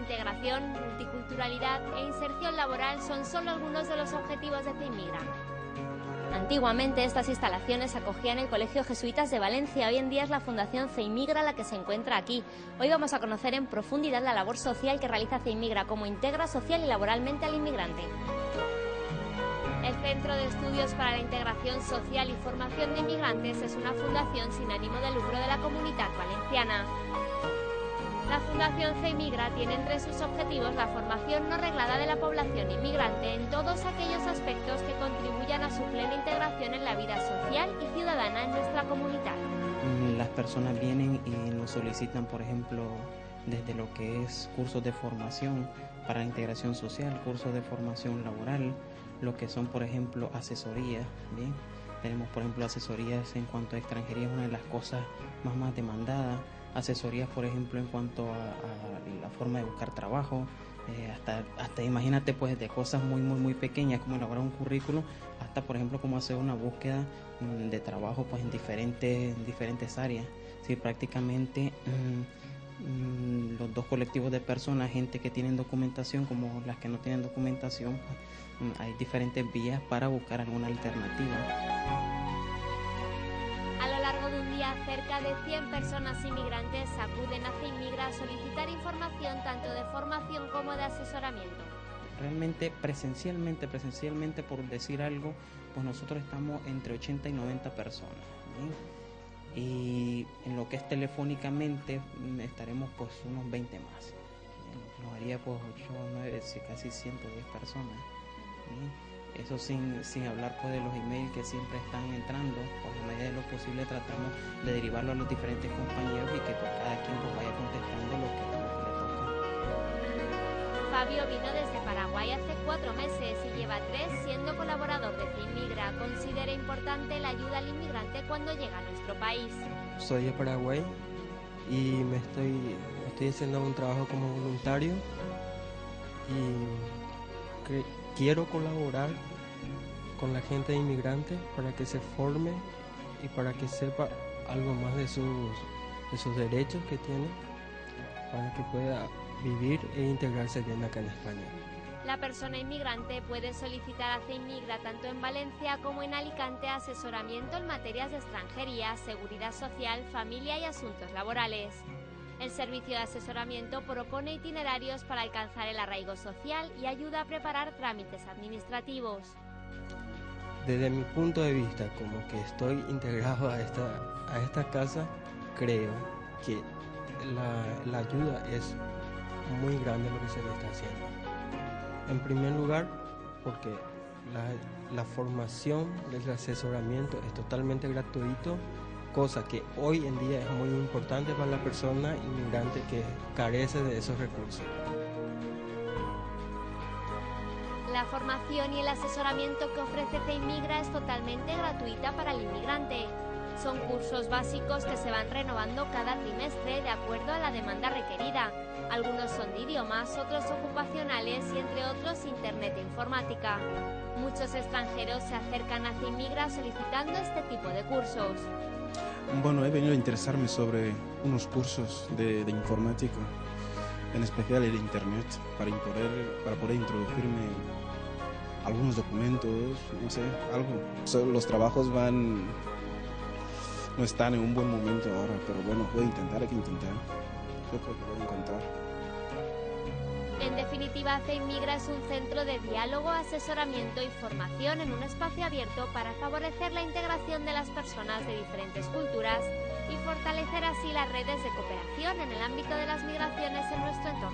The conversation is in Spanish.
integración, multiculturalidad e inserción laboral son solo algunos de los objetivos de CEIMIGRA. Antiguamente estas instalaciones acogían el Colegio Jesuitas de Valencia, hoy en día es la Fundación CEIMIGRA la que se encuentra aquí. Hoy vamos a conocer en profundidad la labor social que realiza CEIMIGRA, cómo integra social y laboralmente al inmigrante. El Centro de Estudios para la Integración Social y Formación de Inmigrantes es una fundación sin ánimo de lucro de la Comunitat Valenciana. La Fundación CEIMIGRA tiene entre sus objetivos la formación no reglada de la población inmigrante en todos aquellos aspectos que contribuyan a su plena integración en la vida social y ciudadana en nuestra comunidad. Las personas vienen y nos solicitan, por ejemplo, desde lo que es cursos de formación para la integración social, cursos de formación laboral, lo que son, por ejemplo, asesorías, ¿bien? Tenemos, por ejemplo, asesorías en cuanto a extranjería, es una de las cosas más demandadas. Asesorías, por ejemplo, en cuanto a la forma de buscar trabajo, hasta imagínate, pues, de cosas muy pequeñas como elaborar un currículum, hasta, por ejemplo, cómo hacer una búsqueda de trabajo, pues, en diferentes áreas. Sí, prácticamente los dos colectivos de personas, gente que tienen documentación como las que no tienen documentación, pues, hay diferentes vías para buscar alguna alternativa. A lo largo de un día, cerca de 100 personas inmigrantes acuden a CEIMIGRA a solicitar información tanto de formación como de asesoramiento. Realmente, presencialmente, por decir algo, pues nosotros estamos entre 80 y 90 personas, ¿bien? Y en lo que es telefónicamente estaremos pues unos 20 más. Nos haría pues 8, 9, casi 110 personas. ¿Bien? Eso sin hablar pues de los emails que siempre están entrando, pues a medida de lo posible tratamos de derivarlo a los diferentes compañeros y que pues cada quien pues vaya contestando lo que le toca. Fabio vino desde Paraguay hace 4 meses y lleva 3 siendo colaborador de CEIMIGRA. Considera importante la ayuda al inmigrante cuando llega a nuestro país. Soy de Paraguay y estoy haciendo un trabajo como voluntario y quiero colaborar con la gente inmigrante para que se forme y para que sepa algo más de sus derechos que tiene, para que pueda vivir e integrarse bien acá en España. La persona inmigrante puede solicitar a CEIMIGRA tanto en Valencia como en Alicante asesoramiento en materias de extranjería, seguridad social, familia y asuntos laborales. El servicio de asesoramiento propone itinerarios para alcanzar el arraigo social y ayuda a preparar trámites administrativos. Desde mi punto de vista, como que estoy integrado a esta casa, creo que la ayuda es muy grande lo que se le está haciendo. En primer lugar, porque la formación del asesoramiento es totalmente gratuito, cosa que hoy en día es muy importante para la persona inmigrante que carece de esos recursos. La formación y el asesoramiento que ofrece CEIMIGRA es totalmente gratuita para el inmigrante. Son cursos básicos que se van renovando cada trimestre de acuerdo a la demanda requerida. Algunos son de idiomas, otros ocupacionales y entre otros Internet e informática. Muchos extranjeros se acercan a CEIMIGRA solicitando este tipo de cursos. Bueno, he venido a interesarme sobre unos cursos de informática, en especial el Internet, para poder introducirme algunos documentos, no sé, algo. Los trabajos no están en un buen momento ahora, pero bueno, hay que intentar. Yo creo que voy a encontrar. En definitiva, CEIMIGRA es un centro de diálogo, asesoramiento y formación en un espacio abierto para favorecer la integración de las personas de diferentes culturas y fortalecer así las redes de cooperación en el ámbito de las migraciones en nuestro entorno.